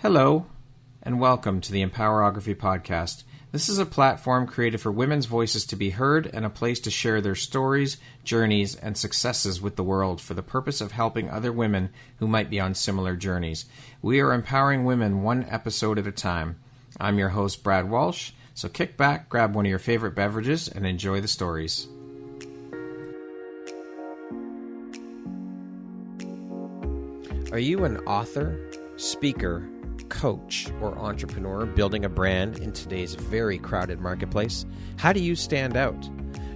Hello, and welcome to the Empowerography Podcast. This is a platform created for women's voices to be heard and a place to share their stories, journeys, and successes with the world for the purpose of helping other women who might be on similar journeys. We are empowering women one episode at a time. I'm your host, Brad Walsh, so kick back, grab one of your favorite beverages, and enjoy the stories. Are you an author, speaker, coach, or entrepreneur building a brand in today's very crowded marketplace? How do you stand out?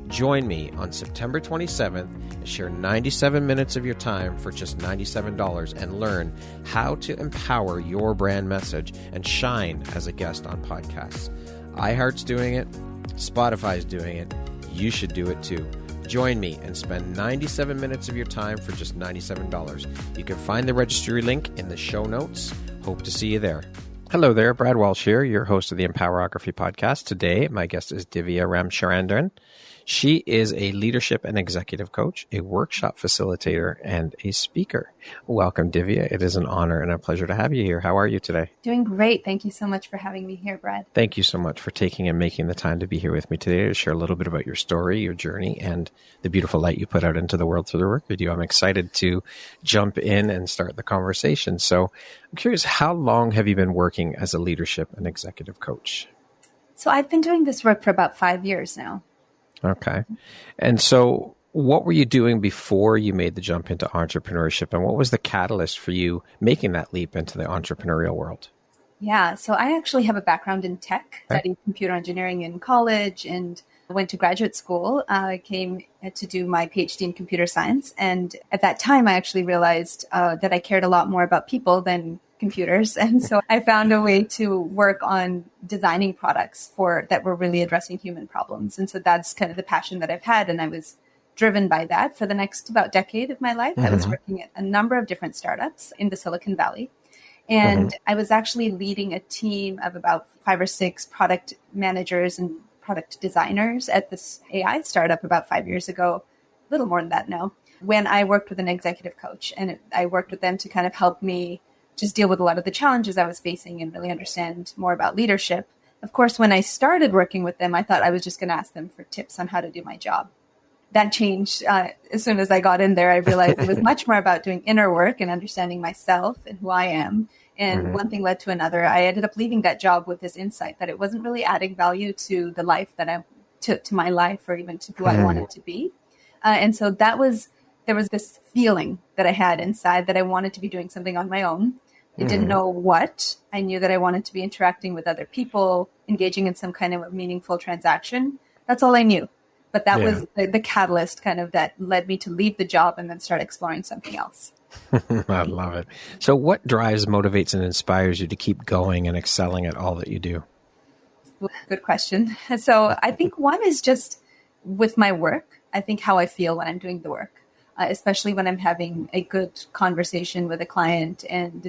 Join me on September 27th and share 97 minutes of your time for just $97 and learn how to empower your brand message and shine as a guest on podcasts. iHeart's doing it. Spotify's doing it. You should do it too. Join me and spend 97 minutes of your time for just $97. You can find the registry link in the show notes. Hope to see you there. Hello there, Brad Walsh here, your host of the Empowerography Podcast. Today, my guest is Divya Ramachandran. She is a leadership and executive coach, a workshop facilitator, and a speaker. Welcome, Divya. It is an honor and a pleasure to have you here. How are you today? Doing great. Thank you so much for having me here, Brad. Thank you so much for taking and making the time to be here with me today to share a little bit about your story, your journey, and the beautiful light you put out into the world through the work you do. I'm excited to jump in and start the conversation. So I'm curious, how long have you been working as a leadership and executive coach? So I've been doing this work for about 5 years now. Okay. And so what were you doing before you made the jump into entrepreneurship, and what was the catalyst for you making that leap into the entrepreneurial world? Yeah, so I actually have a background in tech, studied computer engineering in college and went to graduate school. I came to do my PhD in computer science. And at that time, I actually realized that I cared a lot more about people than computers. And so I found a way to work on designing products that were really addressing human problems. And so that's kind of the passion that I've had. And I was driven by that for the next about decade of my life. I was working at a number of different startups in the Silicon Valley. And I was actually leading a team of about 5 or 6 product managers and product designers at this AI startup about 5 years ago, a little more than that now, when I worked with an executive coach. And I worked with them to kind of help me just deal with a lot of the challenges I was facing and really understand more about leadership. Of course, when I started working with them, I thought I was just going to ask them for tips on how to do my job. That changed as soon as I got in there. I realized it was much more about doing inner work and understanding myself and who I am. And one thing led to another. I ended up leaving that job with this insight that it wasn't really adding value to the life that to my life, or even to who I wanted to be. And so there was this feeling that I had inside that I wanted to be doing something on my own. I didn't know what. I knew that I wanted to be interacting with other people, engaging in some kind of a meaningful transaction. That's all I knew. But that was the catalyst kind of that led me to leave the job and then start exploring something else. I love it. So what drives, motivates, and inspires you to keep going and excelling at all that you do? Good question. So I think one is just with my work. I think how I feel when I'm doing the work. Especially when I'm having a good conversation with a client and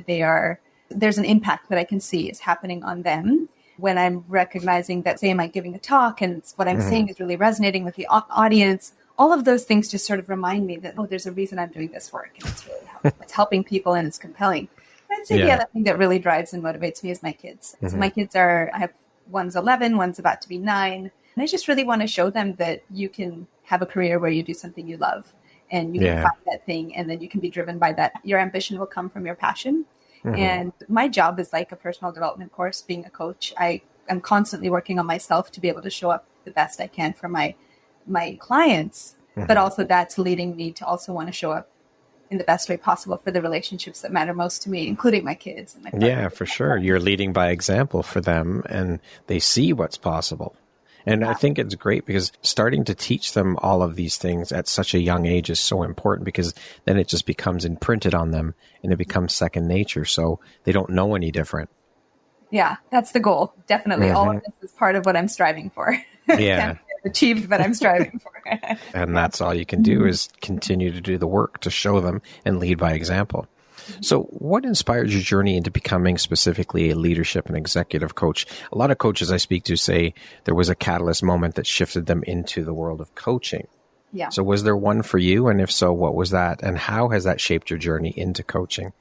there's an impact that I can see is happening on them. When I'm recognizing that, say, am I giving a talk and what I'm saying is really resonating with the audience, all of those things just sort of remind me that, there's a reason I'm doing this work. And it's really it's helping people and it's compelling. And I'd say the other thing that really drives and motivates me is my kids. So my kids one's 11, one's about to be 9. And I just really want to show them that you can have a career where you do something you love. And you can find that thing, and then you can be driven by that. Your ambition will come from your passion. And my job is like a personal development course, being a coach. I'm constantly working on myself to be able to show up the best I can for my clients. But also that's leading me to also want to show up in the best way possible for the relationships that matter most to me, including my kids. And my partner. Yeah, for sure. You're leading by example for them, and they see what's possible. And I think it's great because starting to teach them all of these things at such a young age is so important, because then it just becomes imprinted on them and it becomes second nature. So they don't know any different. Yeah, that's the goal. Definitely. All of this is part of what I'm striving for. Yeah. Achieved, but I'm striving for. And that's all you can do is continue to do the work to show them and lead by example. So what inspired your journey into becoming specifically a leadership and executive coach? A lot of coaches I speak to say there was a catalyst moment that shifted them into the world of coaching. Yeah. So was there one for you? And if so, what was that? And how has that shaped your journey into coaching?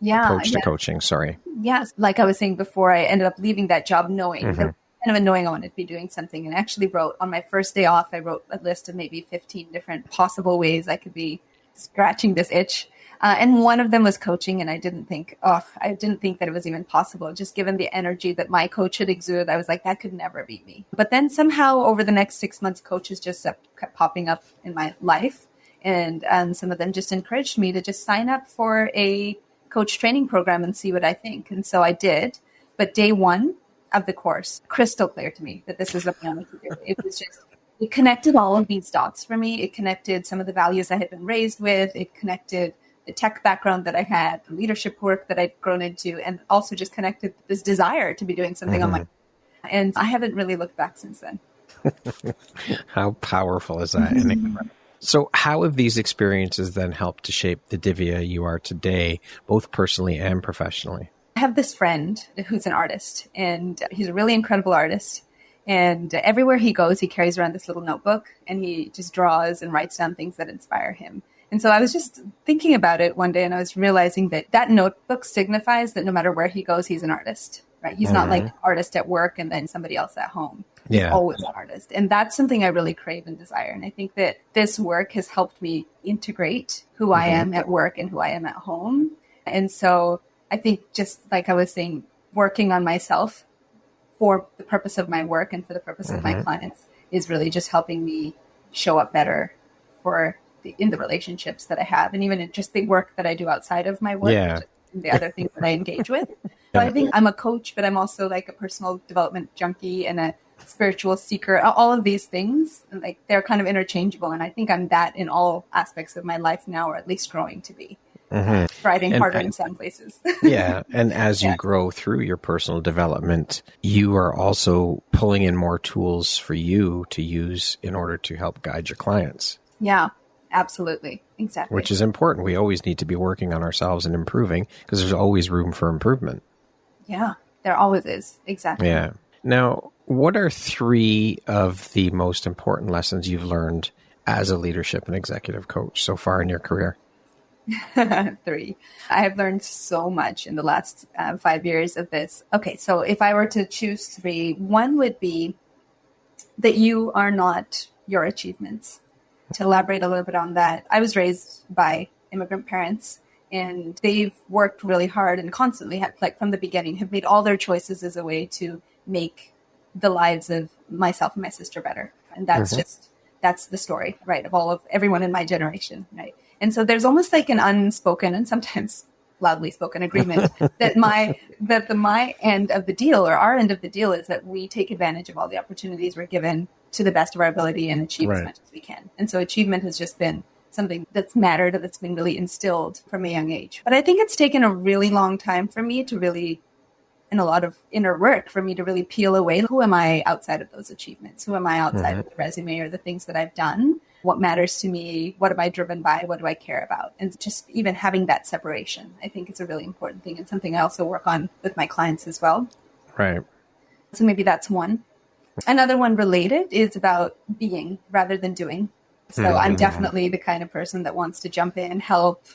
approach to coaching. Sorry. Yes. Like I was saying before, I ended up leaving that job knowing, kind of knowing I wanted to be doing something, and actually wrote on my first day off, I wrote a list of maybe 15 different possible ways I could be scratching this itch. And one of them was coaching. And I didn't think that it was even possible. Just given the energy that my coach had exuded, I was like, that could never be me. But then somehow over the next 6 months, coaches just kept popping up in my life. And some of them just encouraged me to just sign up for a coach training program and see what I think. And so I did. But day one of the course, crystal clear to me that this is what I wanted to do. It was just, it connected all of these dots for me. It connected some of the values I had been raised with. It connected the tech background that I had, the leadership work that I'd grown into, and also just connected this desire to be doing something on my own. And I haven't really looked back since then. How powerful is that? So how have these experiences then helped to shape the Divya you are today, both personally and professionally? I have this friend who's an artist, and he's a really incredible artist. And everywhere he goes, he carries around this little notebook, and he just draws and writes down things that inspire him. And so I was just thinking about it one day, and I was realizing that notebook signifies that no matter where he goes, he's an artist, right? He's not like artist at work and then somebody else at home. He's always an artist. And that's something I really crave and desire. And I think that this work has helped me integrate who I am at work and who I am at home. And so I think, just like I was saying, working on myself for the purpose of my work and for the purpose of my clients is really just helping me show up better in the relationships that I have, and even in just the work that I do outside of my work, and the other things that I engage with. So I think I'm a coach, but I'm also like a personal development junkie and a spiritual seeker. All of these things, like, they're kind of interchangeable. And I think I'm that in all aspects of my life now, or at least growing to be. Striving harder in some places. And as you grow through your personal development, you are also pulling in more tools for you to use in order to help guide your clients. Yeah. Absolutely. Exactly. Which is important. We always need to be working on ourselves and improving, because there's always room for improvement. Yeah, there always is. Exactly. Yeah. Now, what are 3 of the most important lessons you've learned as a leadership and executive coach so far in your career? 3. I have learned so much in the last 5 years of this. Okay, so if I were to choose 3, one would be that you are not your achievements. To elaborate a little bit on that, I was raised by immigrant parents, and they've worked really hard and constantly, from the beginning, have made all their choices as a way to make the lives of myself and my sister better. And that's that's the story, right, of everyone in my generation, right? And so there's almost like an unspoken and sometimes loudly spoken agreement that my end of the deal, or our end of the deal, is that we take advantage of all the opportunities we're given to the best of our ability and achieve as much as we can. And so achievement has just been something that's mattered, that's been really instilled from a young age. But I think it's taken a really long time for me to really, and a lot of inner work for me to really peel away, who am I outside of those achievements? Who am I outside of the resume or the things that I've done? What matters to me? What am I driven by? What do I care about? And just even having that separation, I think, is a really important thing, and something I also work on with my clients as well. Right. So maybe that's one. Another one related is about being rather than doing. So I'm definitely the kind of person that wants to jump in, help.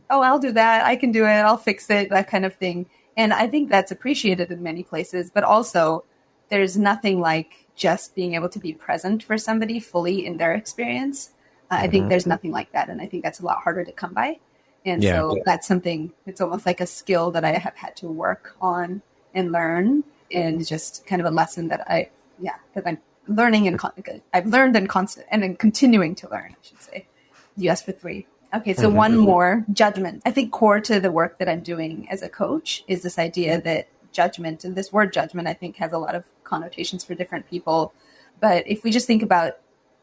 Oh, I'll do that. I can do it. I'll fix it. That kind of thing. And I think that's appreciated in many places, but also there's nothing like just being able to be present for somebody fully in their experience. I think there's nothing like that. And I think that's a lot harder to come by. And so that's something, it's almost like a skill that I have had to work on and learn, and just kind of a lesson that that I'm learning and I've learned and continuing to learn, I should say. You asked for 3. Okay, so one more, judgment. I think core to the work that I'm doing as a coach is this idea that judgment, and this word judgment, I think, has a lot of connotations for different people. But if we just think about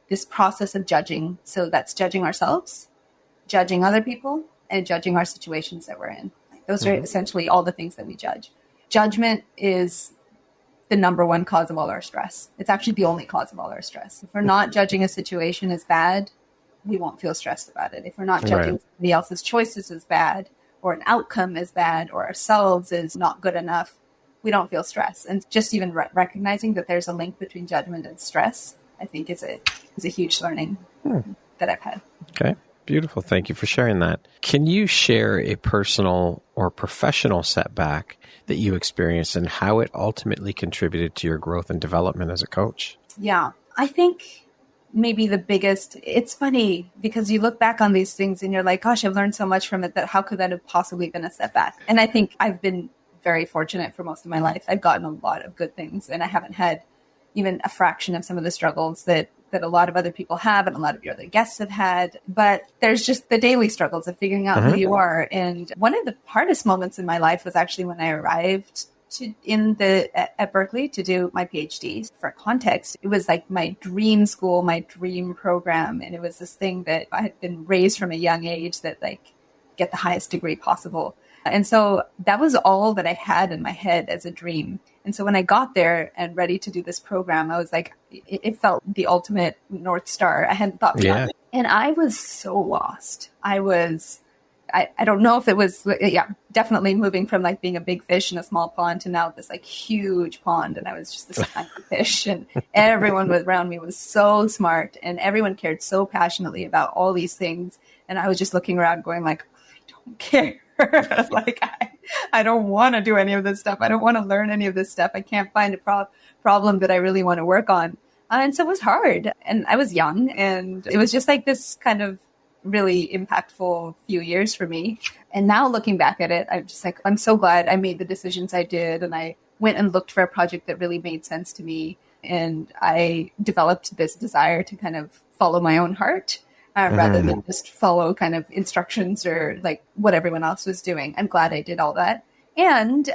this process of judging, so that's judging ourselves, judging other people, and judging our situations that we're in. Those are essentially all the things that we judge. Judgment is the number one cause of all our stress. It's actually the only cause of all our stress. If we're not judging a situation as bad, we won't feel stressed about it. If we're not judging somebody else's choices as bad, or an outcome as bad, or ourselves as not good enough, we don't feel stress. And just even recognizing that there's a link between judgment and stress, I think is a huge learning that I've had. Okay. Beautiful. Thank you for sharing that. Can you share a personal or professional setback that you experienced and how it ultimately contributed to your growth and development as a coach? Yeah, I think maybe the biggest, it's funny because you look back on these things and you're like, gosh, I've learned so much from it that how could that have possibly been a setback? And I think I've been very fortunate for most of my life. I've gotten a lot of good things and I haven't had even a fraction of some of the struggles that a lot of other people have and a lot of your other guests have had. But there's just the daily struggles of figuring out who you are. And one of the hardest moments in my life was actually when I arrived at Berkeley to do my PhD. For context, it was like my dream school, my dream program. And it was this thing that I had been raised from a young age that like get the highest degree possible. And so that was all that I had in my head as a dream. And so when I got there and ready to do this program, I was like, it felt the ultimate North Star. I hadn't thought beyond it. And I was so lost. I don't know if it was, definitely moving from like being a big fish in a small pond to now this like huge pond. And I was just this tiny fish and everyone around me was so smart and everyone cared so passionately about all these things. And I was just looking around going like, I don't care. Like, I don't want to do any of this stuff. I don't want to learn any of this stuff. I can't find a problem that I really want to work on. And so it was hard. And I was young. And it was just like this kind of really impactful few years for me. And now looking back at it, I'm just like, I'm so glad I made the decisions I did. And I went and looked for a project that really made sense to me. And I developed this desire to kind of follow my own heart. Rather than just follow kind of instructions or like what everyone else was doing. I'm glad I did all that. And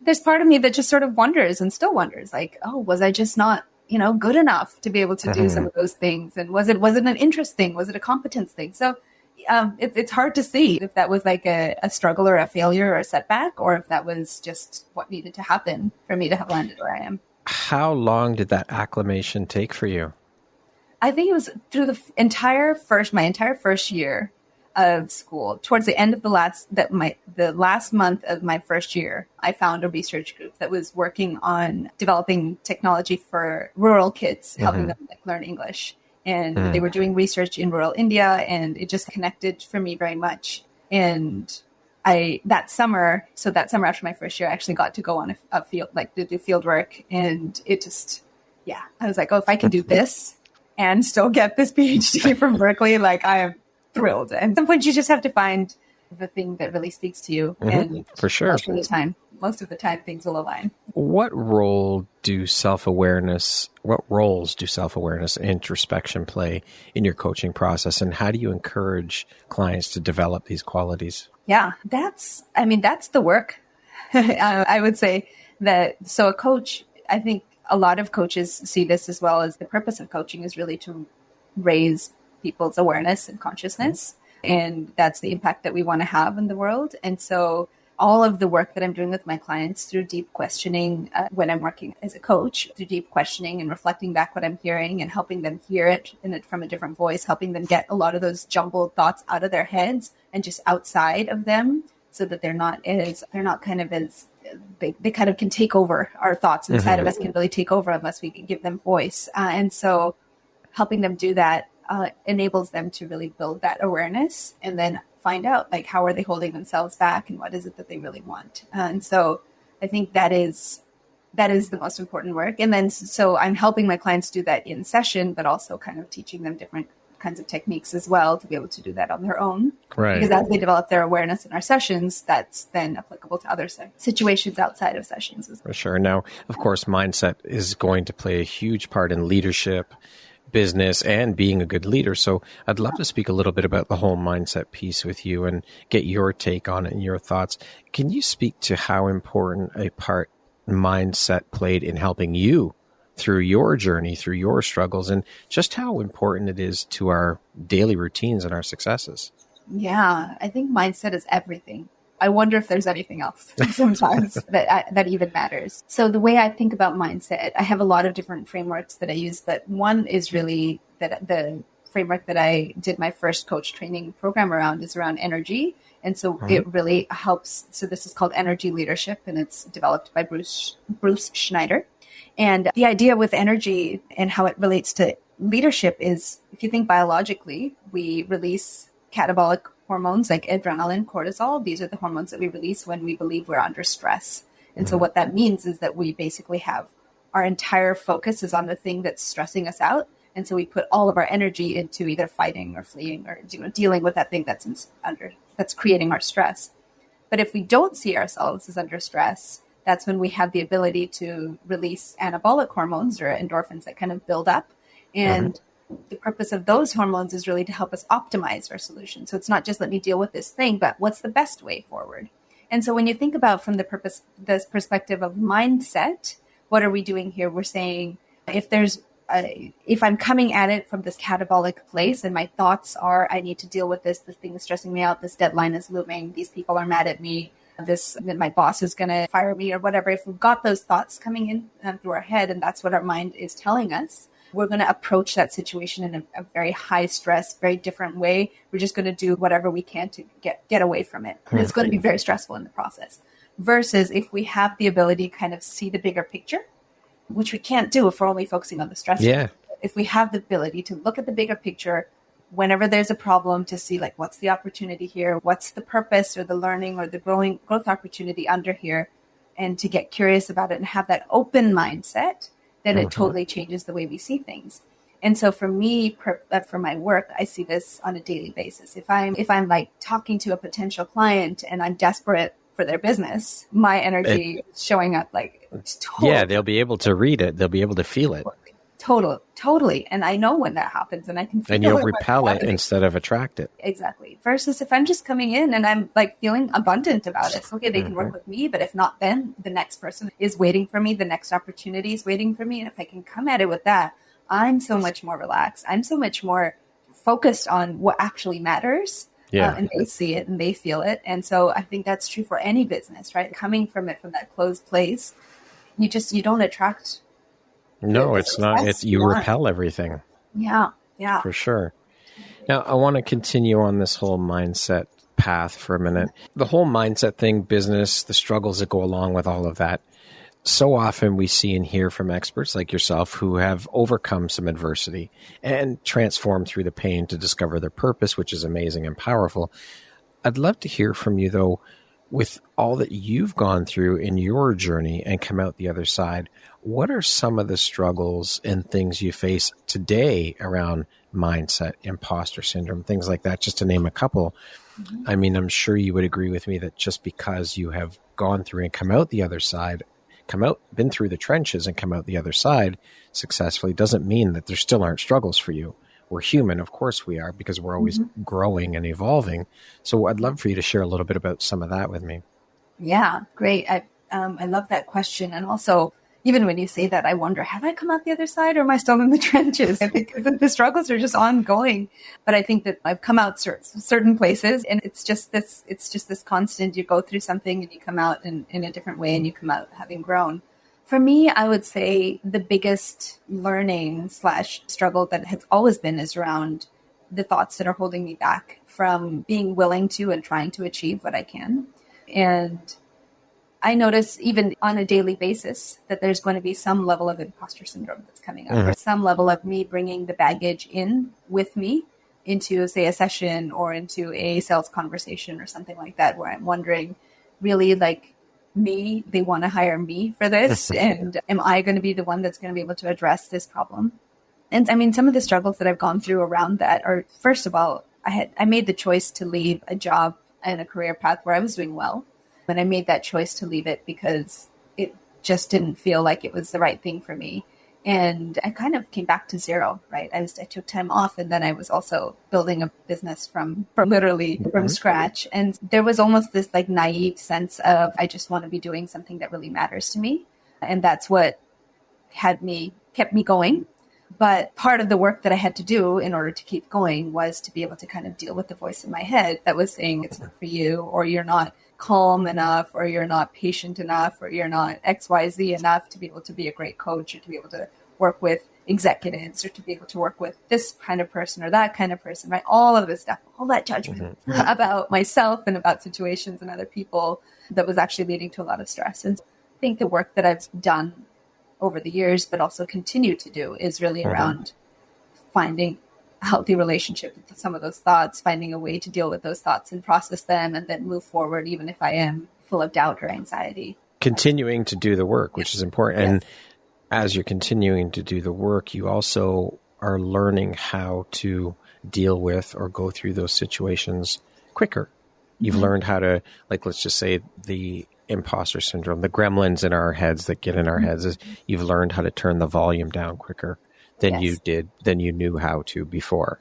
there's part of me that just sort of wonders and still wonders like, oh, was I just not, good enough to be able to do some of those things? And was it an interest thing? Was it a competence thing? So it's hard to see if that was like a struggle or a failure or a setback, or if that was just what needed to happen for me to have landed where I am. How long did that acclimation take for you? I think it was through my entire first year of school. Towards the end of the last month of my first year, I found a research group that was working on developing technology for rural kids, helping them learn English. And they were doing research in rural India, and it just connected for me very much. And that summer after my first year, I actually got to go on a field, like to do field work. And it just, I was like, oh, if I can do this and still get this PhD from Berkeley, like I am thrilled. And at some point you just have to find the thing that really speaks to you. And for sure. Most of the time things will align. What roles do self-awareness and introspection play in your coaching process? And how do you encourage clients to develop these qualities? Yeah, that's the work. I would say that. So a coach, I think, a lot of coaches see this as well as the purpose of coaching is really to raise people's awareness and consciousness. And that's the impact that we want to have in the world. And so all of the work that I'm doing with my clients through deep questioning, when I'm working as a coach, through deep questioning and reflecting back what I'm hearing and helping them hear it from a different voice, helping them get a lot of those jumbled thoughts out of their heads and just outside of them so that they kind of can take over our thoughts inside of us, can really take over unless we can give them voice. And so helping them do that enables them to really build that awareness and then find out like how are they holding themselves back and what is it that they really want. And so I think that is the most important work. And then so I'm helping my clients do that in session, but also kind of teaching them different kinds of techniques as well to be able to do that on their own. Right. Because as they develop their awareness in our sessions, that's then applicable to other situations outside of sessions as well. For sure. Now, of course, mindset is going to play a huge part in leadership, business, and being a good leader. So I'd love to speak a little bit about the whole mindset piece with you and get your take on it and your thoughts. Can you speak to how important a part mindset played in helping you through your journey, through your struggles, and just how important it is to our daily routines and our successes? Yeah, I think mindset is everything. I wonder if there's anything else sometimes that even matters. So the way I think about mindset, I have a lot of different frameworks that I use, but one is really that the framework that I did my first coach training program around is around energy. And so it really helps. So this is called energy leadership, and it's developed by Bruce Schneider. And the idea with energy and how it relates to leadership is, if you think biologically, we release catabolic hormones like adrenaline, cortisol. These are the hormones that we release when we believe we're under stress. And so what that means is that we basically have our entire focus is on the thing that's stressing us out. And so we put all of our energy into either fighting or fleeing or dealing with that thing that's creating our stress. But if we don't see ourselves as under stress, that's when we have the ability to release anabolic hormones or endorphins that kind of build up. And the purpose of those hormones is really to help us optimize our solution. So it's not just let me deal with this thing, but what's the best way forward? And so when you think about from this perspective of mindset, what are we doing here? We're saying if I'm coming at it from this catabolic place and my thoughts are, I need to deal with this thing is stressing me out, this deadline is looming, these people are mad at me, my boss is going to fire me or whatever. If we've got those thoughts coming in through our head and that's what our mind is telling us, we're going to approach that situation in a very high stress, very different way. We're just going to do whatever we can to get away from it. And it's going to be very stressful in the process. Versus if we have the ability to kind of see the bigger picture, which we can't do if we're only focusing on the stress. Yeah. If we have the ability to look at the bigger picture, whenever there's a problem, to see like, what's the opportunity here? What's the purpose or the learning or the growth opportunity under here? And to get curious about it and have that open mindset, then it totally changes the way we see things. And so for me, for my work, I see this on a daily basis. If I'm like talking to a potential client and I'm desperate for their business, my energy is showing up like totally. Yeah, they'll be able to read it. They'll be able to feel it. Totally. And I know when that happens and I can feel it. And you'll repel it instead of attract it. Exactly. Versus if I'm just coming in and I'm like feeling abundant about it. So, okay, they can work with me, but if not, then the next person is waiting for me. The next opportunity is waiting for me. And if I can come at it with that, I'm so much more relaxed. I'm so much more focused on what actually matters. Yeah. And they see it and they feel it. And so I think that's true for any business, right? Coming from that closed place, you don't attract. No, it's not. You repel everything. Yeah. For sure. Now, I want to continue on this whole mindset path for a minute. The whole mindset thing, business, the struggles that go along with all of that. So often we see and hear from experts like yourself who have overcome some adversity and transformed through the pain to discover their purpose, which is amazing and powerful. I'd love to hear from you, though, with all that you've gone through in your journey and come out the other side. What are some of the struggles and things you face today around mindset, imposter syndrome, things like that, just to name a couple? I mean, I'm sure you would agree with me that just because you have gone through and come out the other side, been through the trenches and come out the other side successfully doesn't mean that there still aren't struggles for you. We're human, of course we are, because we're always growing and evolving. So I'd love for you to share a little bit about some of that with me. Yeah, great. I love that question. And also, even when you say that, I wonder, have I come out the other side or am I still in the trenches? Because the struggles are just ongoing. But I think that I've come out certain places and it's just this constant, you go through something and you come out in a different way and you come out having grown. For me, I would say the biggest learning / struggle that has always been is around the thoughts that are holding me back from being willing to and trying to achieve what I can. And I notice even on a daily basis that there's going to be some level of imposter syndrome that's coming up, or some level of me bringing the baggage in with me into, say, a session or into a sales conversation or something like that, where I'm wondering, really, like, me, they want to hire me for this, and am I going to be the one that's going to be able to address this problem? And I mean, some of the struggles that I've gone through around that are, first of all, I made the choice to leave a job and a career path where I was doing well. And I made that choice to leave it because it just didn't feel like it was the right thing for me. And I kind of came back to zero, right? I took time off, and then I was also building a business from scratch. And there was almost this like naive sense of, I just want to be doing something that really matters to me. And that's what kept me going. But part of the work that I had to do in order to keep going was to be able to kind of deal with the voice in my head that was saying, it's not for you, or you're not calm enough, or you're not patient enough, or you're not XYZ enough to be able to be a great coach, or to be able to work with executives, or to be able to work with this kind of person or that kind of person, right? All of this stuff, all that judgment about myself and about situations and other people that was actually leading to a lot of stress. And I think the work that I've done over the years, but also continue to do, is really around finding a healthy relationship with some of those thoughts, finding a way to deal with those thoughts and process them and then move forward, even if I am full of doubt or anxiety. Continuing to do the work, which is important. Yes. And as you're continuing to do the work, you also are learning how to deal with or go through those situations quicker. You've learned how to, like, let's just say the imposter syndrome, the gremlins in our heads that get in our heads, is you've learned how to turn the volume down quicker than you knew how to before.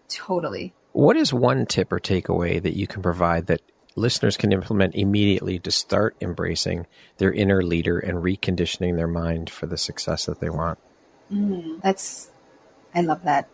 Totally. What is one tip or takeaway that you can provide that listeners can implement immediately to start embracing their inner leader and reconditioning their mind for the success that they want? I love that.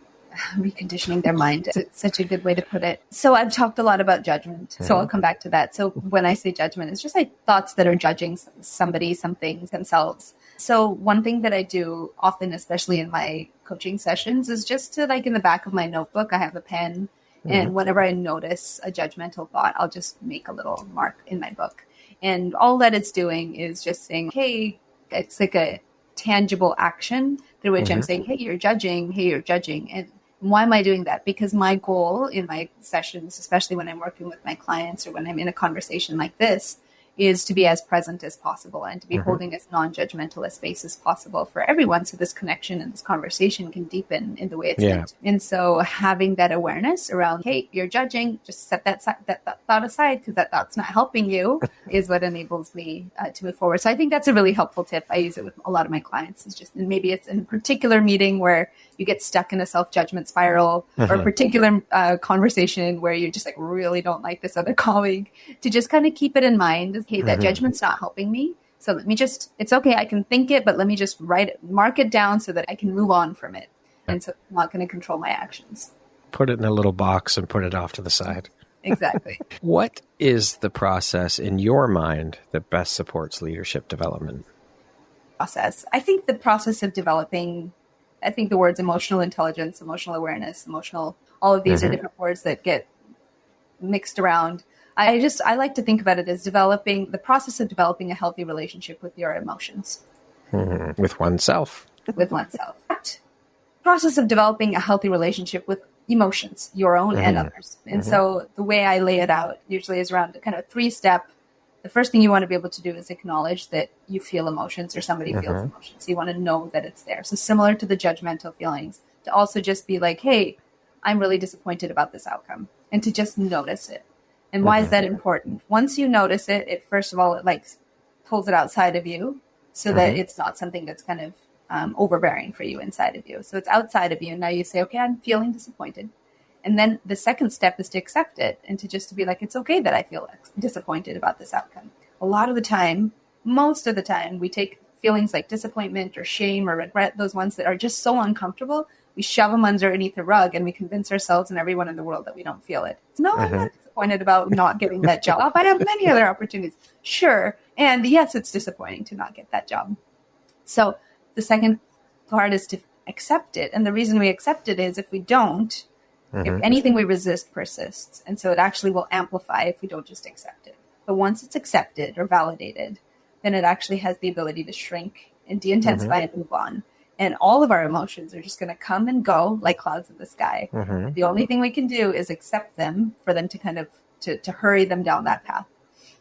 Reconditioning their mind. It's such a good way to put it. So I've talked a lot about judgment. So I'll come back to that. So when I say judgment, it's just like thoughts that are judging somebody, something, themselves. So one thing that I do often, especially in my coaching sessions, is just to, like, in the back of my notebook, I have a pen. And whenever I notice a judgmental thought, I'll just make a little mark in my book. And all that it's doing is just saying, hey, it's like a tangible action through which I'm saying, hey, you're judging. And why am I doing that? Because my goal in my sessions, especially when I'm working with my clients or when I'm in a conversation like this, is to be as present as possible and to be holding as non-judgmental a space as possible for everyone, so this connection and this conversation can deepen in the way it's meant to. And so having that awareness around, hey, you're judging, just set that thought aside because that thought's not helping you, is what enables me to move forward. So I think that's a really helpful tip. I use it with a lot of my clients. It's just, and maybe it's in a particular meeting where you get stuck in a self-judgment spiral or a particular conversation where you just like really don't like this other colleague, to just kind of keep it in mind. Okay, that judgment's not helping me. So let me just, it's okay, I can think it, but let me just mark it down so that I can move on from it. And so I'm not going to control my actions. Put it in a little box and put it off to the side. Exactly. What is the process in your mind that best supports leadership development? I think the process of developing, I think the words emotional intelligence, emotional awareness, all of these are different words that get mixed around. I like to think about it as the process of developing a healthy relationship with your emotions. With oneself. Process of developing a healthy relationship with emotions, your own and others. And so the way I lay it out usually is around kind of a 3-step. The first thing you want to be able to do is acknowledge that you feel emotions or somebody feels emotions. You want to know that it's there. So similar to the judgmental feelings, to also just be like, hey, I'm really disappointed about this outcome, and to just notice it. And why is that important? Once you notice it, first of all, it like pulls it outside of you so that it's not something that's kind of overbearing for you inside of you. So it's outside of you. And now you say, okay, I'm feeling disappointed. And then the second step is to accept it and to just to be like, it's okay that I feel disappointed about this outcome. A lot of the time, most of the time, we take feelings like disappointment or shame or regret, those ones that are just so uncomfortable, we shove them underneath the rug and we convince ourselves and everyone in the world that we don't feel it. No, I'm not disappointed about not getting that job. I have many other opportunities. Sure. And yes, it's disappointing to not get that job. So the second part is to accept it. And the reason we accept it is if we don't, if anything we resist persists. And so it actually will amplify if we don't just accept it. But once it's accepted or validated, then it actually has the ability to shrink and de-intensify and move on. And all of our emotions are just going to come and go like clouds in the sky. The only thing we can do is accept them for them to kind of, to hurry them down that path.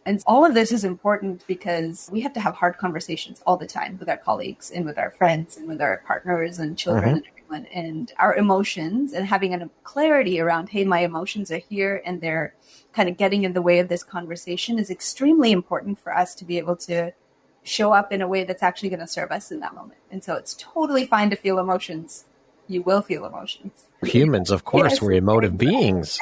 And all of this is important because we have to have hard conversations all the time with our colleagues and with our friends and with our partners and children and everyone. And our emotions, and having a clarity around, hey, my emotions are here and they're kind of getting in the way of this conversation, is extremely important for us to be able to show up in a way that's actually going to serve us in that moment. And so it's totally fine to feel emotions. You will feel emotions. Humans, of course, we're emotive beings.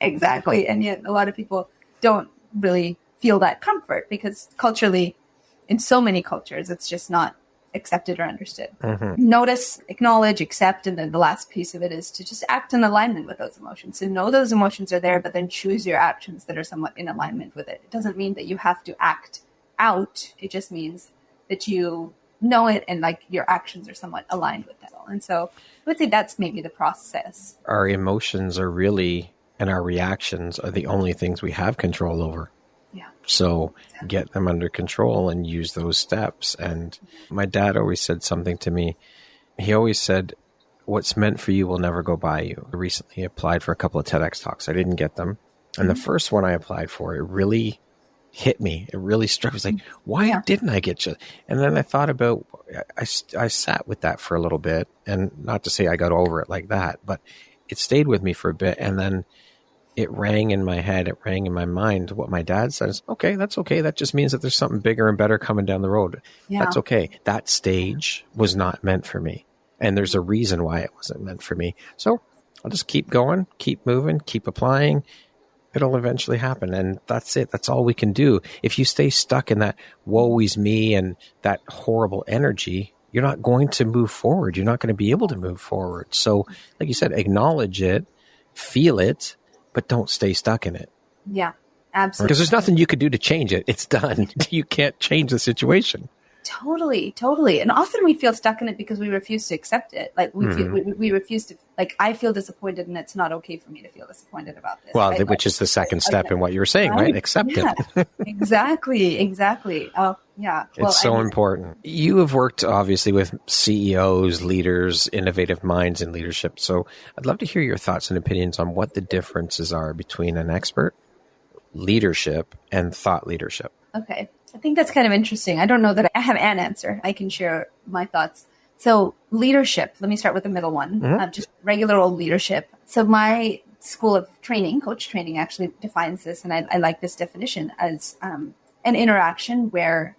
Exactly. And yet a lot of people don't really feel that comfort because culturally, in so many cultures, it's just not accepted or understood. Notice, acknowledge, accept, and then the last piece of it is to just act in alignment with those emotions. So know those emotions are there, but then choose your actions that are somewhat in alignment with it. It doesn't mean that you have to act out. It just means that you know it and like your actions are somewhat aligned with that. And so I would say that's maybe the process. Our emotions are really, and our reactions are the only things we have control over. Yeah. So get them under control and use those steps. And my dad always said something to me. He always said, what's meant for you will never go by you. I recently applied for a couple of TEDx talks. I didn't get them. And the first one I applied for, it really hit me. It really struck. I was like, why didn't I get you? And then I thought about, I sat with that for a little bit, and not to say I got over it like that, but it stayed with me for a bit. And then it rang in my head. It rang in my mind. What my dad says, okay, that's okay. That just means that there's something bigger and better coming down the road. Yeah. That's okay. That stage was not meant for me. And there's a reason why it wasn't meant for me. So I'll just keep going, keep moving, keep applying. It'll eventually happen. And that's it. That's all we can do. If you stay stuck in that woe is me and that horrible energy, you're not going to move forward. You're not going to be able to move forward. So like you said, acknowledge it, feel it, but don't stay stuck in it. Yeah, absolutely. Because there's nothing you could do to change it. It's done. You can't change the situation. Totally. And often we feel stuck in it because we refuse to accept it. Like we refuse to, like, I feel disappointed and it's not okay for me to feel disappointed about this. Well, which is the second step in what you were saying, right? Accept it. Exactly. Oh, yeah. Well, it's so important. You have worked obviously with CEOs, leaders, innovative minds in leadership. So I'd love to hear your thoughts and opinions on what the differences are between an expert, leadership, and thought leadership. Okay. I think that's kind of interesting. I don't know that I have an answer. I can share my thoughts. So leadership, let me start with the middle one, just regular old leadership. So my school of training, coach training, actually defines this, and I like this definition as any interaction where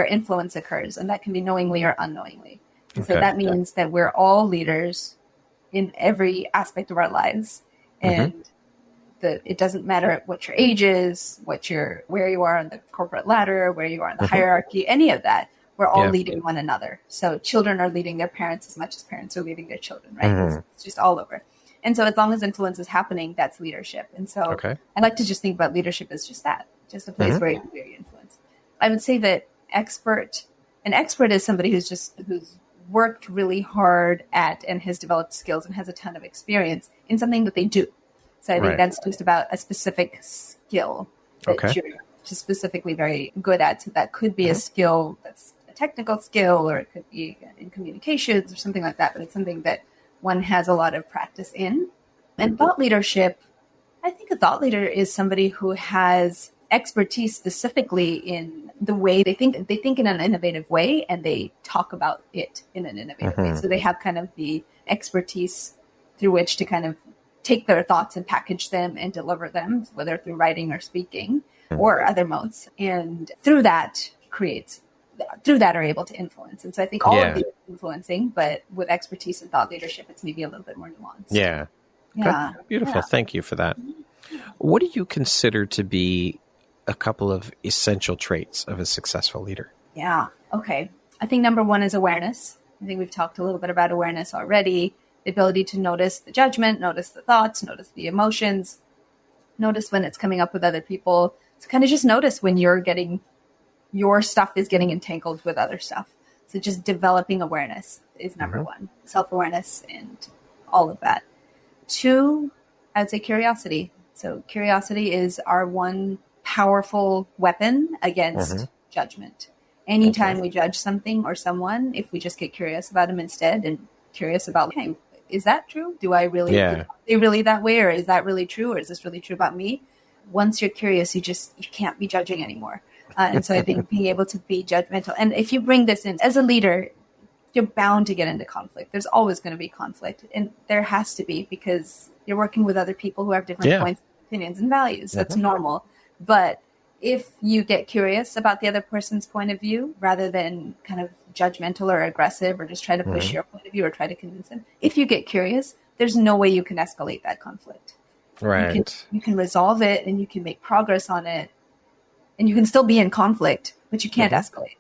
influence occurs, and that can be knowingly or unknowingly. And so that means that we're all leaders in every aspect of our lives. And it doesn't matter what your age is, where you are on the corporate ladder, where you are in the hierarchy, any of that. We're all leading one another. So children are leading their parents as much as parents are leading their children, right? It's just all over. And so as long as influence is happening, that's leadership. And so I like to just think about leadership as just that, just a place where you influence. I would say that an expert is somebody who's worked really hard at and has developed skills and has a ton of experience in something that they do. So I think that's just about a specific skill that you're just specifically very good at. So that could be a skill that's a technical skill, or it could be in communications or something like that. But it's something that one has a lot of practice in. And thought leadership, I think a thought leader is somebody who has expertise specifically in the way they think. They think in an innovative way, and they talk about it in an innovative way. So they have kind of the expertise through which to kind of take their thoughts and package them and deliver them, whether through writing or speaking or other modes. And through that are able to influence. And so I think all of these are influencing, but with expertise and thought leadership, it's maybe a little bit more nuanced. Yeah. Okay. Beautiful. Yeah. Thank you for that. What do you consider to be a couple of essential traits of a successful leader? Yeah. Okay. I think number one is awareness. I think we've talked a little bit about awareness already. The ability to notice the judgment, notice the thoughts, notice the emotions, notice when it's coming up with other people. So kind of just notice when your stuff is getting entangled with other stuff. So just developing awareness is number one, self-awareness and all of that. Two, I'd say curiosity. So curiosity is our one powerful weapon against judgment. Anytime we judge something or someone, if we just get curious about them instead and curious about, hey, is that true? Do I really, are they really that way? Or is that really true? Or is this really true about me? Once you're curious, you can't be judging anymore. And so I think being able to be judgmental. And if you bring this in as a leader, you're bound to get into conflict. There's always going to be conflict. And there has to be, because you're working with other people who have different points, opinions, and values. That's normal. But if you get curious about the other person's point of view, rather than kind of judgmental or aggressive or just try to push your point of view or try to convince them, if you get curious, there's no way you can escalate that conflict. Right. You can resolve it and you can make progress on it, and you can still be in conflict, but you can't escalate.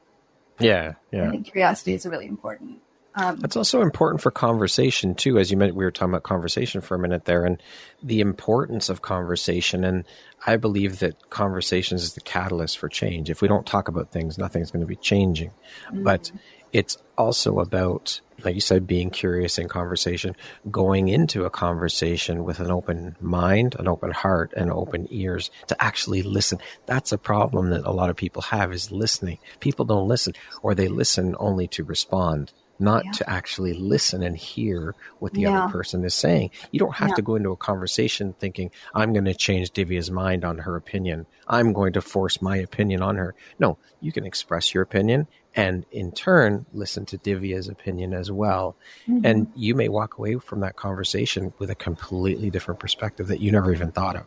Yeah. I think curiosity is really important. That's also important for conversation too. As you mentioned, we were talking about conversation for a minute there, and the importance of conversation. And I believe that conversations is the catalyst for change. If we don't talk about things, nothing's going to be changing. But it's also about, like you said, being curious in conversation, going into a conversation with an open mind, an open heart, and open ears to actually listen. That's a problem that a lot of people have, is listening. People don't listen, or they listen only to respond. not Yeah. to actually listen and hear what the Yeah. other person is saying. You don't have Yeah. to go into a conversation thinking, I'm going to change Divya's mind on her opinion. I'm going to force my opinion on her. No, you can express your opinion and in turn, listen to Divya's opinion as well. And you may walk away from that conversation with a completely different perspective that you never even thought of.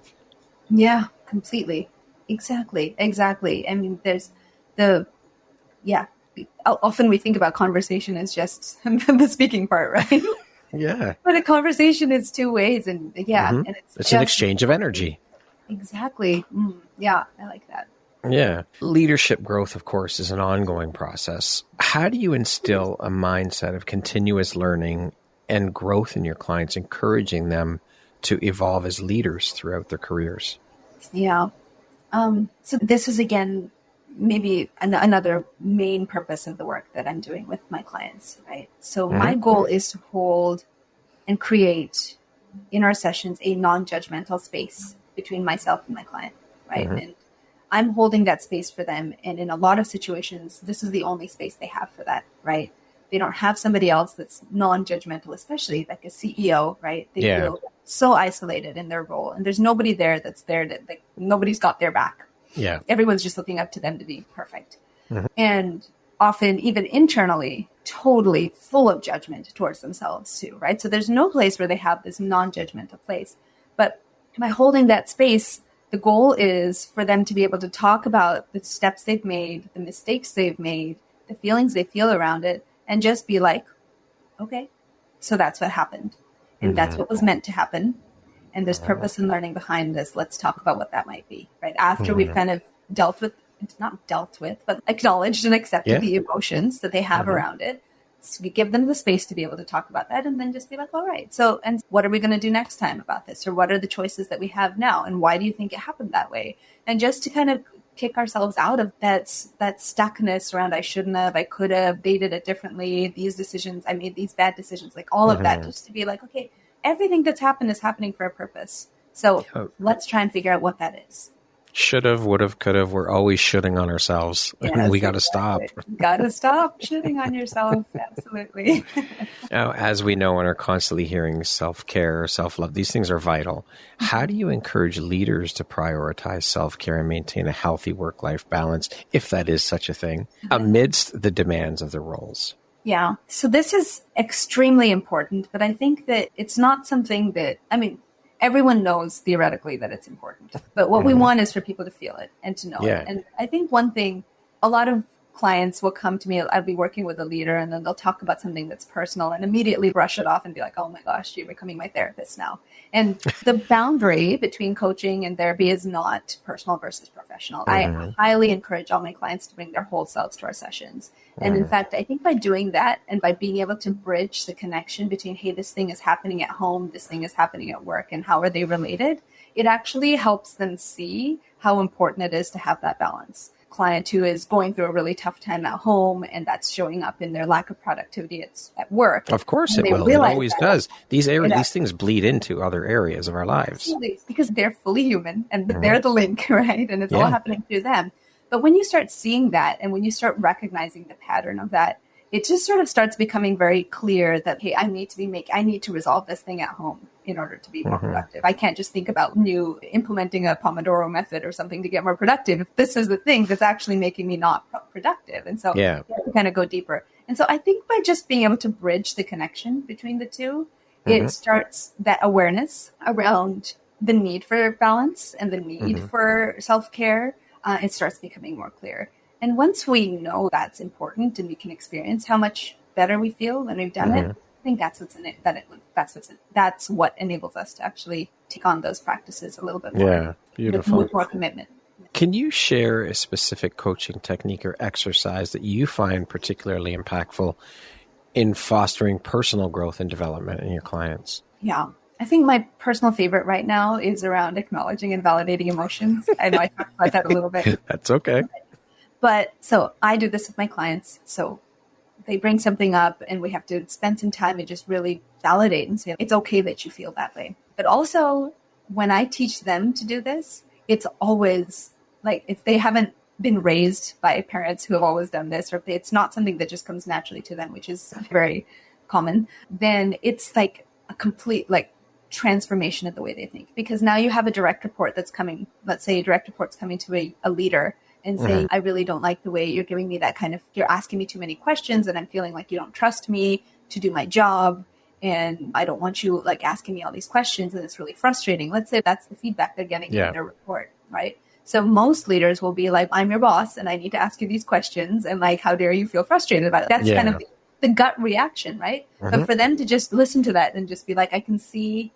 Yeah, completely. Exactly. Exactly. I mean, there's the, yeah, often we think about conversation as just the speaking part, right? Yeah. But a conversation is two ways. And yeah, and It's an exchange of energy. Exactly. Yeah, I like that. Yeah. Leadership growth, of course, is an ongoing process. How do you instill a mindset of continuous learning and growth in your clients, encouraging them to evolve as leaders throughout their careers? Yeah. So this is, again, maybe another main purpose of the work that I'm doing with my clients, right? So my goal is to hold and create in our sessions a non-judgmental space between myself and my client, right? And I'm holding that space for them. And in a lot of situations, this is the only space they have for that, right? They don't have somebody else that's non-judgmental, especially like a CEO, right? They feel so isolated in their role. And there's nobody there that's there to, like, nobody's got their back. Yeah. Everyone's just looking up to them to be perfect. And often, even internally, totally full of judgment towards themselves too, right? So there's no place where they have this non-judgmental place. But by holding that space, the goal is for them to be able to talk about the steps they've made, the mistakes they've made, the feelings they feel around it, and just be like, okay, so that's what happened. And that's what was meant to happen. And there's purpose and learning behind this. Let's talk about what that might be, right? After we've kind of not dealt with, but acknowledged and accepted the emotions that they have around it. So we give them the space to be able to talk about that and then just be like, all right, so, and what are we going to do next time about this? Or what are the choices that we have now? And why do you think it happened that way? And just to kind of kick ourselves out of that stuckness around I shouldn't have, I could have, they did it differently, these decisions, I made these bad decisions, like all of that, just to be like, okay, everything that's happened is happening for a purpose. So let's try and figure out what that is. Should have, would have, could have. We're always shitting on ourselves. Yes, we got to stop. Got to stop shitting on yourself. Absolutely. Now, as we know and are constantly hearing self-care, self-love, these things are vital. How do you encourage leaders to prioritize self-care and maintain a healthy work-life balance, if that is such a thing, amidst the demands of the roles? Yeah. So this is extremely important, but I think that it's not something that, I mean, everyone knows theoretically that it's important, but what we want is for people to feel it and to know it. And I think one thing, a lot of clients will come to me, I'll be working with a leader and then they'll talk about something that's personal and immediately brush it off and be like, oh my gosh, you're becoming my therapist now. And the boundary between coaching and therapy is not personal versus professional. I highly encourage all my clients to bring their whole selves to our sessions. And in fact, I think by doing that and by being able to bridge the connection between, hey, this thing is happening at home, this thing is happening at work, and how are they related, it actually helps them see how important it is to have that balance. Client who is going through a really tough time at home and that's showing up in their lack of productivity at work. Of course it will. It always does. These things bleed into other areas of our lives. Absolutely, because they're fully human and they're the link, right? And it's all happening through them. But when you start seeing that and when you start recognizing the pattern of that, it just sort of starts becoming very clear that, hey, I need to resolve this thing at home in order to be more productive. I can't just think about implementing a Pomodoro method or something to get more productive if this is the thing that's actually making me not productive. And so you have to kind of go deeper. And so I think by just being able to bridge the connection between the two, it starts that awareness around the need for balance and the need for self-care. It starts becoming more clear. And once we know that's important and we can experience how much better we feel when we've done it, I think that's what's in it. That's what enables us to actually take on those practices a little bit more. Yeah, beautiful. With more commitment. Can you share a specific coaching technique or exercise that you find particularly impactful in fostering personal growth and development in your clients? Yeah. I think my personal favorite right now is around acknowledging and validating emotions. I know I talked about that a little bit. That's okay. But so I do this with my clients. So they bring something up and we have to spend some time and just really validate and say, it's okay that you feel that way. But also when I teach them to do this, it's always like, if they haven't been raised by parents who have always done this, or if it's not something that just comes naturally to them, which is very common, then it's like a complete like transformation of the way they think. Because now you have a direct report that's coming, let's say a direct report's coming to a leader and saying, I really don't like the way you're giving me that kind of, you're asking me too many questions and I'm feeling like you don't trust me to do my job. And I don't want you like asking me all these questions and it's really frustrating. Let's say that's the feedback they're getting in their report, right? So most leaders will be like, I'm your boss and I need to ask you these questions. And like, how dare you feel frustrated about it? That's kind of the gut reaction, right? But for them to just listen to that and just be like, I can see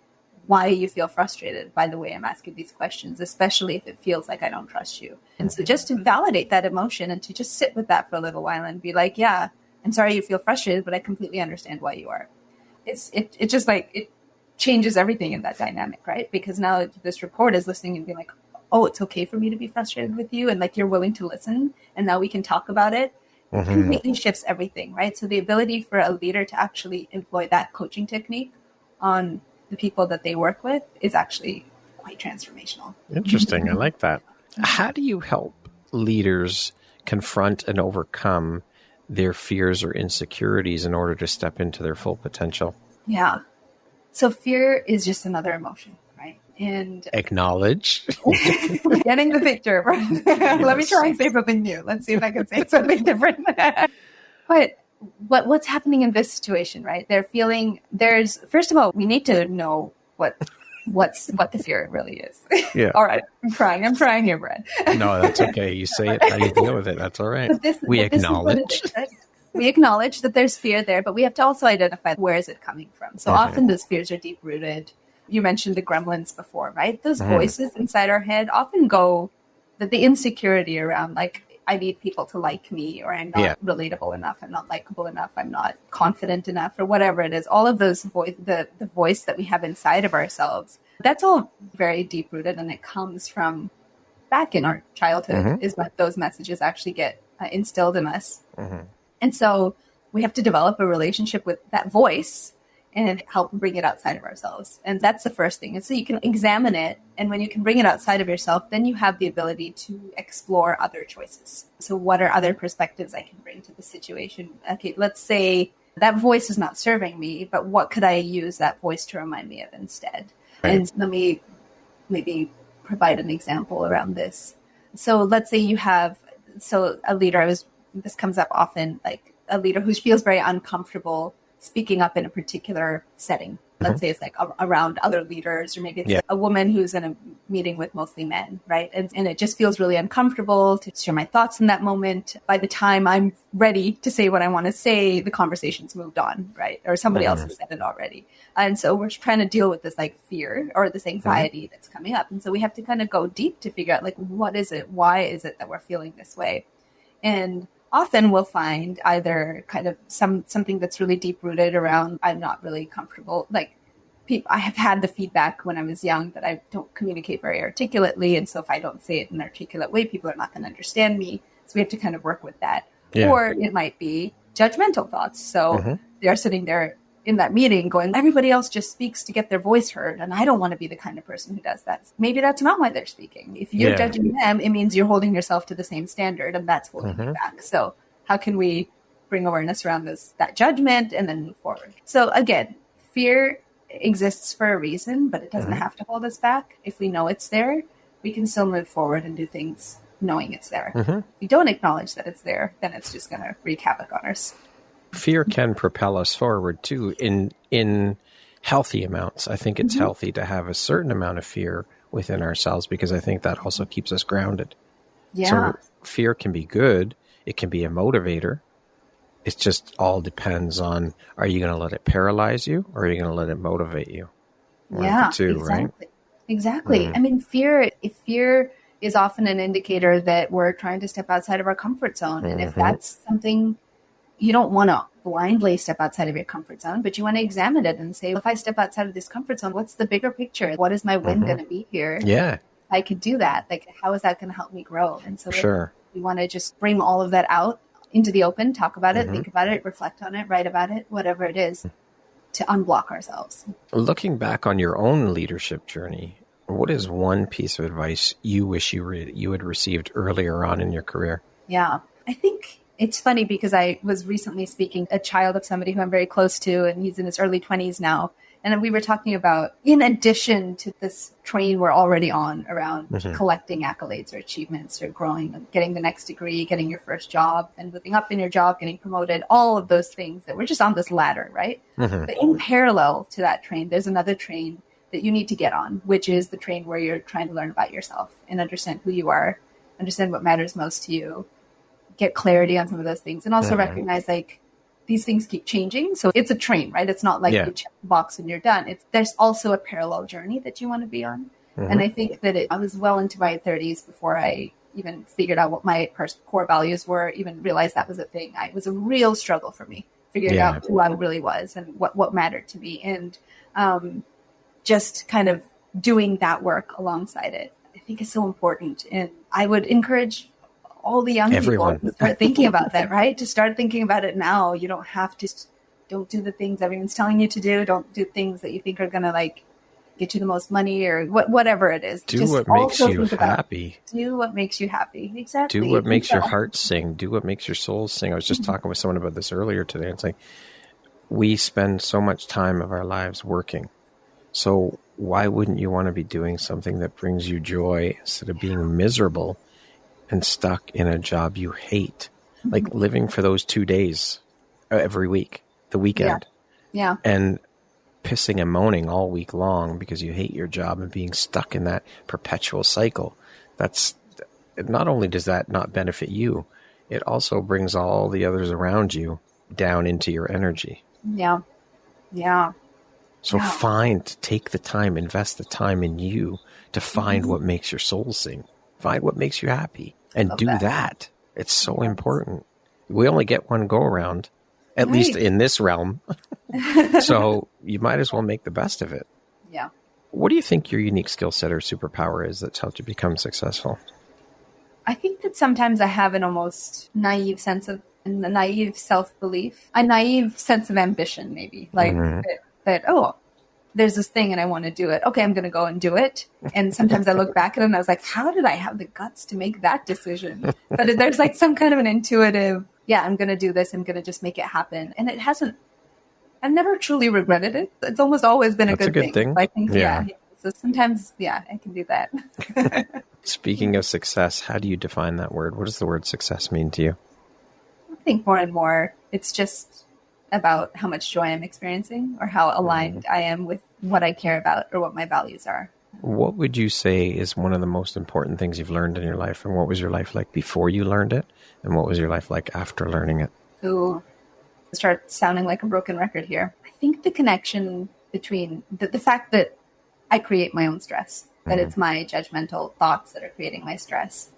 why you feel frustrated by the way I'm asking these questions, especially if it feels like I don't trust you. And so just to validate that emotion and to just sit with that for a little while and be like, yeah, I'm sorry you feel frustrated, but I completely understand why you are. It just like, it changes everything in that dynamic, right? Because now this report is listening and being like, oh, it's okay for me to be frustrated with you. And like, you're willing to listen. And now we can talk about it. It completely shifts everything, right? So the ability for a leader to actually employ that coaching technique on the people that they work with is actually quite transformational. Interesting. I like that. How do you help leaders confront and overcome their fears or insecurities in order to step into their full potential? Yeah. So fear is just another emotion, right? And acknowledge. Getting the picture. Right? Yes. Let me try and say something new. Let's see if I can say something different. But what's happening in this situation, right? They're feeling first of all, we need to know what the fear really is. Yeah. All right. I'm trying here, Brad. No, that's okay. You say it, how you deal with it. That's all right. We acknowledge. Right? We acknowledge that there's fear there, but we have to also identify where is it coming from. So often those fears are deep rooted. You mentioned the gremlins before, right? Those voices inside our head often go that the insecurity around like, I need people to like me, or I'm not relatable enough, I'm not likable enough, I'm not confident enough, or whatever it is. All of those the voice that we have inside of ourselves, that's all very deep rooted, and it comes from back in our childhood is what those messages actually get instilled in us. And so we have to develop a relationship with that voice and help bring it outside of ourselves. And that's the first thing. And so you can examine it. And when you can bring it outside of yourself, then you have the ability to explore other choices. So what are other perspectives I can bring to the situation? Okay, let's say that voice is not serving me, but what could I use that voice to remind me of instead? Right. And let me maybe provide an example around this. So let's say you have, a leader, this comes up often, like a leader who feels very uncomfortable speaking up in a particular setting. Let's say it's like around other leaders, or maybe it's like a woman who's in a meeting with mostly men, right? And it just feels really uncomfortable to share my thoughts in that moment. By the time I'm ready to say what I want to say, the conversation's moved on, right? Or somebody else has said it already. And so we're trying to deal with this like fear or this anxiety that's coming up. And so we have to kind of go deep to figure out like, what is it? Why is it that we're feeling this way? And often we'll find either kind of something that's really deep rooted around, I'm not really comfortable. Like I have had the feedback when I was young that I don't communicate very articulately. And so if I don't say it in an articulate way, people are not going to understand me. So we have to kind of work with that. Yeah. Or it might be judgmental thoughts. So they're sitting there in that meeting going, everybody else just speaks to get their voice heard. And I don't want to be the kind of person who does that. Maybe that's not why they're speaking. If you're judging them, it means you're holding yourself to the same standard, and that's holding you back. So how can we bring awareness around that judgment and then move forward? So again, fear exists for a reason, but it doesn't have to hold us back. If we know it's there, we can still move forward and do things knowing it's there. If we don't acknowledge that it's there, then it's just going to wreak havoc on us. Fear can propel us forward too in healthy amounts. I think it's healthy to have a certain amount of fear within ourselves, because I think that also keeps us grounded. Yeah. So fear can be good. It can be a motivator. It just all depends on, are you going to let it paralyze you, or are you going to let it motivate you? One of the two, exactly. Right? Exactly. I mean, fear is often an indicator that we're trying to step outside of our comfort zone. And if that's something, you don't want to blindly step outside of your comfort zone, but you want to examine it and say, if I step outside of this comfort zone, what's the bigger picture? What is my win going to be here? Yeah. I could do that. Like, how is that going to help me grow? And so we want to just bring all of that out into the open, talk about it, think about it, reflect on it, write about it, whatever it is, to unblock ourselves. Looking back on your own leadership journey, What is one piece of advice you wish you had received earlier on in your career? Yeah, I think it's funny because I was recently speaking a child of somebody who I'm very close to, and he's in his early 20s now. And we were talking about, in addition to this train we're already on around collecting accolades or achievements or growing, and getting the next degree, getting your first job and moving up in your job, getting promoted, all of those things that we're just on this ladder, right? But in parallel to that train, there's another train that you need to get on, which is the train where you're trying to learn about yourself and understand who you are, understand what matters most to you, get clarity on some of those things, and also recognize like these things keep changing. So it's a train, right? It's not like you check the box and you're done. There's also a parallel journey that you want to be on. And I think that I was well into my 30s before I even figured out what my core values were, even realized that was a thing. It was a real struggle for me, figuring out who I really was and what mattered to me. And just kind of doing that work alongside it, I think is so important. And I would encourage all the young people to start thinking about that, right? To start thinking about it now. You don't have to, don't do the things everyone's telling you to do. Don't do things that you think are going to like get you the most money or whatever it is. Do what makes you happy. Do what makes you happy. Exactly. Do what makes your heart sing. Do what makes your soul sing. I was just talking with someone about this earlier today. It's like, we spend so much time of our lives working. So why wouldn't you want to be doing something that brings you joy instead of being miserable and stuck in a job you hate? Like living for those 2 days every week, the weekend. Yeah. And pissing and moaning all week long because you hate your job and being stuck in that perpetual cycle. That's not only does that not benefit you, it also brings all the others around you down into your energy. Yeah. So take the time, invest the time in you to find what makes your soul sing. Find what makes you happy and do that. It's so important. We only get one go around, at least in this realm. So you might as well make the best of it. Yeah. What do you think your unique skill set or superpower is that's helped you become successful? I think that sometimes I have an almost naive sense of, a naive self-belief, a naive sense of ambition, maybe. Like that, there's this thing and I want to do it. Okay, I'm going to go and do it. And sometimes I look back at it and I was like, how did I have the guts to make that decision? But there's like some kind of an intuitive, I'm going to do this. I'm going to just make it happen. And I've never truly regretted it. It's almost always been a good thing. I think, So sometimes, I can do that. Speaking of success, how do you define that word? What does the word success mean to you? I think more and more, it's just about how much joy I'm experiencing or how aligned I am with what I care about or what my values are. What would you say is one of the most important things you've learned in your life? And what was your life like before you learned it? And what was your life like after learning it? Ooh, start sounding like a broken record here. I think the connection between the fact that I create my own stress, that it's my judgmental thoughts that are creating my stress.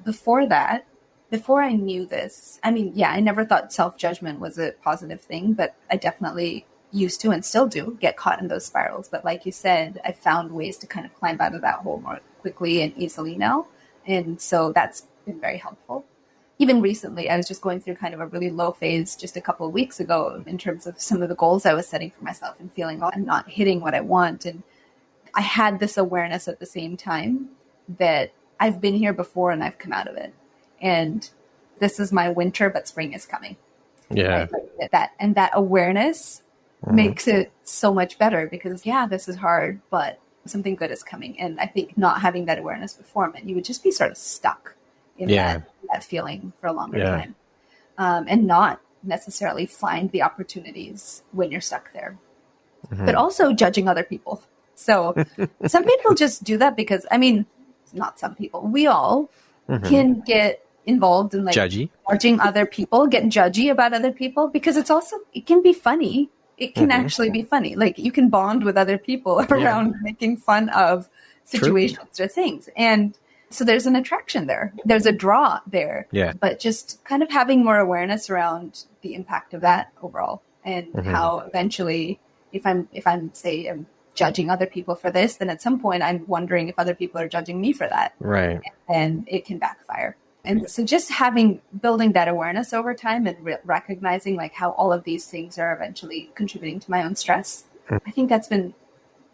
Before I knew this, I never thought self-judgment was a positive thing, but I definitely used to and still do get caught in those spirals. But like you said, I found ways to kind of climb out of that hole more quickly and easily now. And so that's been very helpful. Even recently, I was just going through kind of a really low phase just a couple of weeks ago in terms of some of the goals I was setting for myself and feeling I'm not hitting what I want. And I had this awareness at the same time that I've been here before and I've come out of it. And this is my winter, but spring is coming. Yeah. Right? That awareness makes it so much better because, this is hard, but something good is coming. And I think not having that awareness before meant you would just be sort of stuck in that feeling for a longer time and not necessarily find the opportunities when you're stuck there. But also judging other people. So some people just do that because, not some people, we all can get involved in like judging other people, get judgy about other people because it can be funny. It can actually be funny. Like you can bond with other people around making fun of situations or things. And so there's an attraction there. There's a draw there. Yeah. But just kind of having more awareness around the impact of that overall and how eventually if I'm judging other people for this, then at some point I'm wondering if other people are judging me for that. Right. And it can backfire. And so just building that awareness over time and recognizing like how all of these things are eventually contributing to my own stress. I think that's been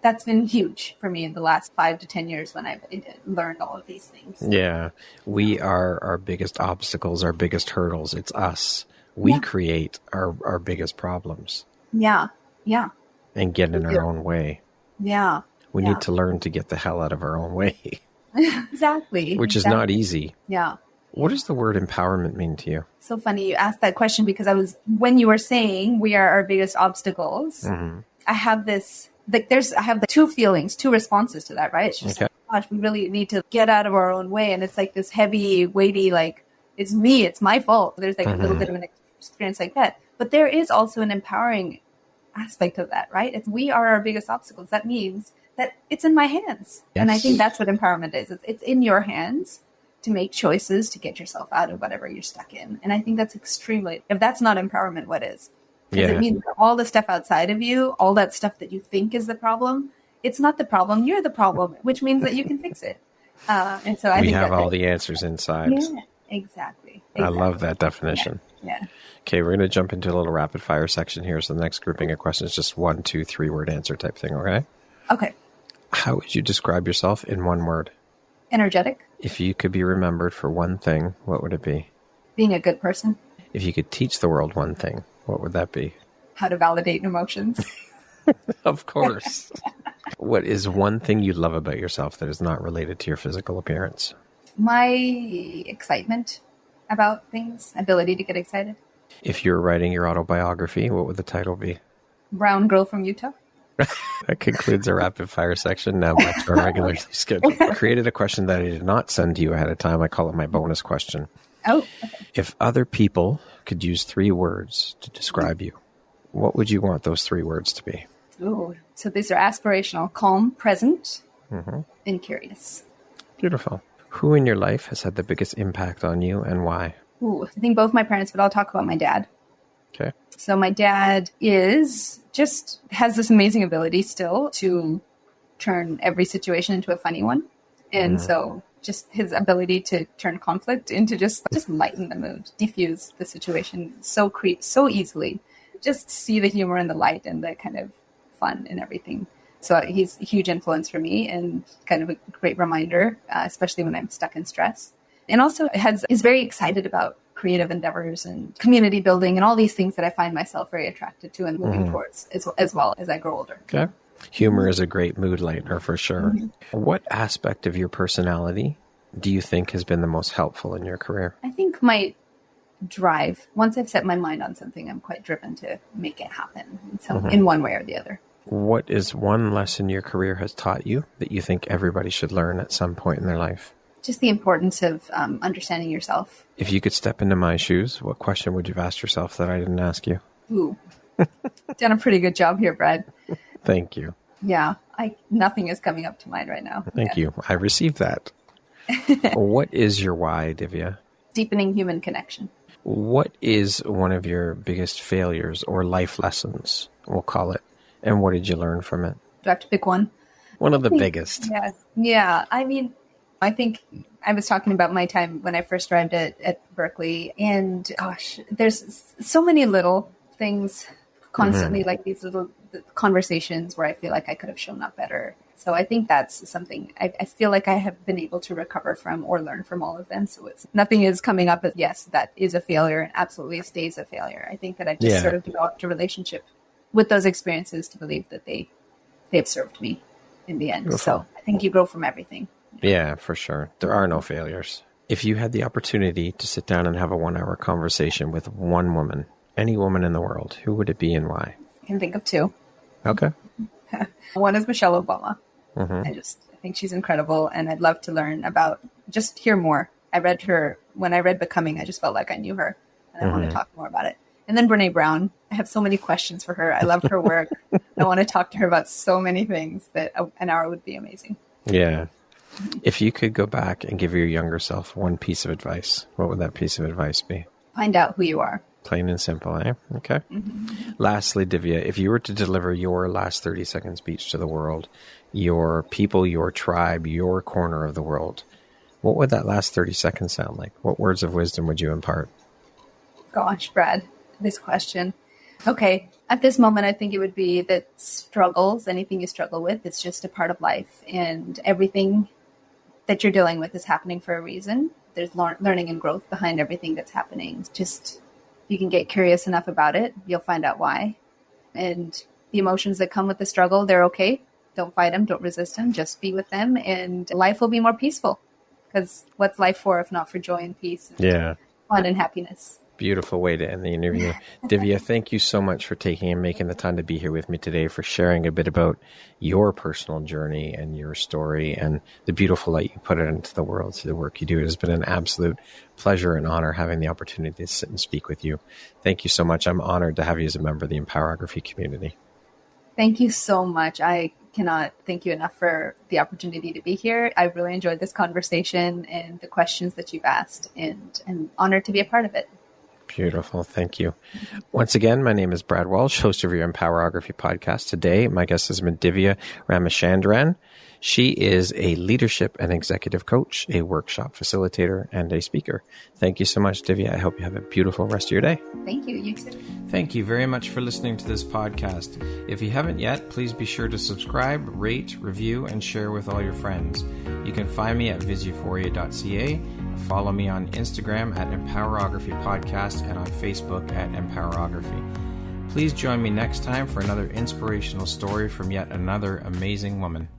that's been huge for me in the last 5 to 10 years when I've learned all of these things. Yeah. We are our biggest obstacles, our biggest hurdles. It's us. We create our biggest problems. Yeah. Yeah. And get in our own way. Yeah. We need to learn to get the hell out of our own way. Exactly. Which is not easy. Yeah. What does the word empowerment mean to you? So funny you asked that question because when you were saying we are our biggest obstacles, I have this, I have the two feelings, two responses to that, right? It's just, gosh, we really need to get out of our own way. And it's like this heavy, weighty, like, it's me, it's my fault. There's like a little bit of an experience like that. But there is also an empowering aspect of that, right? We are our biggest obstacles. That means that it's in my hands. Yes. And I think that's what empowerment is. It's in your hands to make choices to get yourself out of whatever you're stuck in. And I think that's extremely, if that's not empowerment, what is? Because it means that all the stuff outside of you, all that stuff that you think is the problem, it's not the problem, you're the problem, which means that you can fix it. And so I think we have all the answers inside. Yeah, exactly. I love that definition. Yeah. Okay, we're going to jump into a little rapid fire section here. So the next grouping of questions, just 1, 2, 3 word answer type thing, okay? Okay. How would you describe yourself in one word? Energetic. If you could be remembered for one thing, what would it be? Being a good person. If you could teach the world one thing, what would that be? How to validate emotions. Of course. What is one thing you love about yourself that is not related to your physical appearance? My excitement about things, ability to get excited. If you were writing your autobiography, what would the title be? Brown Girl from Utah. That concludes our rapid fire section. Now back to our regularly scheduled. I created a question that I did not send to you ahead of time. I call it my bonus question. Oh, okay. If other people could use 3 words to describe you, what would you want those 3 words to be? Ooh, so these are aspirational: calm, present, and curious. Beautiful. Who in your life has had the biggest impact on you and why? Ooh, I think both my parents, but I'll talk about my dad. Okay. So my dad has this amazing ability still to turn every situation into a funny one. And so just his ability to turn conflict into just lighten the mood, diffuse the situation so easily. Just see the humor and the light and the kind of fun and everything. So he's a huge influence for me and kind of a great reminder, especially when I'm stuck in stress. And also is very excited about creative endeavors and community building and all these things that I find myself very attracted to and moving towards as well as I grow older. Okay. Humor is a great mood lightener for sure. What aspect of your personality do you think has been the most helpful in your career? I think my drive. Once I've set my mind on something, I'm quite driven to make it happen in one way or the other. What is one lesson your career has taught you that you think everybody should learn at some point in their life? Just the importance of understanding yourself. If you could step into my shoes, what question would you have asked yourself that I didn't ask you? Ooh, done a pretty good job here, Brad. Thank you. Yeah, nothing is coming up to mind right now. Thank you. I received that. What is your why, Divya? Deepening human connection. What is one of your biggest failures or life lessons, we'll call it, and what did you learn from it? Do I have to pick one? One of the biggest. Yeah. I mean, I think I was talking about my time when I first arrived at Berkeley, and gosh, there's so many little things constantly, like these little conversations where I feel like I could have shown up better. So I think that's something I feel like I have been able to recover from or learn from all of them. So nothing is coming up as, yes, that is a failure and absolutely stays a failure. I think that I've just sort of developed a relationship with those experiences to believe that they've served me in the end. Beautiful. So I think you grow from everything. Yeah, for sure. There are no failures. If you had the opportunity to sit down and have a 1-hour conversation with one woman, any woman in the world, who would it be and why? I can think of 2. Okay. One is Michelle Obama. I think she's incredible, and I'd love to learn just hear more. When I read Becoming, I just felt like I knew her, and I want to talk more about it. And then Brene Brown. I have so many questions for her. I loved her work. I want to talk to her about so many things that an hour would be amazing. Yeah. If you could go back and give your younger self one piece of advice, what would that piece of advice be? Find out who you are. Plain and simple, eh? Okay. Lastly, Divya, if you were to deliver your last 30-second speech to the world, your people, your tribe, your corner of the world, what would that last 30 seconds sound like? What words of wisdom would you impart? Gosh, Brad, this question. Okay. At this moment, I think it would be that struggles, anything you struggle with, it's just a part of life. And everything that you're dealing with is happening for a reason. There's learning and growth behind everything that's happening. Just, you can get curious enough about it, you'll find out why. And the emotions that come with the struggle, they're okay. Don't fight them, don't resist them, just be with them, and life will be more peaceful. Because what's life for if not for joy and peace and fun and happiness? Beautiful way to end the interview. Divya, thank you so much for taking and making the time to be here with me today, for sharing a bit about your personal journey and your story and the beautiful light you put it into the world through the work you do. It has been an absolute pleasure and honor having the opportunity to sit and speak with you. Thank you so much. I'm honored to have you as a member of the Empowerography community. Thank you so much. I cannot thank you enough for the opportunity to be here. I've really enjoyed this conversation and the questions that you've asked, and I'm honored to be a part of it. Beautiful. Thank you. Once again, my name is Brad Walsh, host of your Empowerography podcast. Today, my guest has been Divya Ramachandran. She is a leadership and executive coach, a workshop facilitator, and a speaker. Thank you so much, Divya. I hope you have a beautiful rest of your day. Thank you. You too. Thank you very much for listening to this podcast. If you haven't yet, please be sure to subscribe, rate, review, and share with all your friends. You can find me at visuphoria.ca. Follow me on Instagram at Empowerography Podcast and on Facebook at Empowerography. Please join me next time for another inspirational story from yet another amazing woman.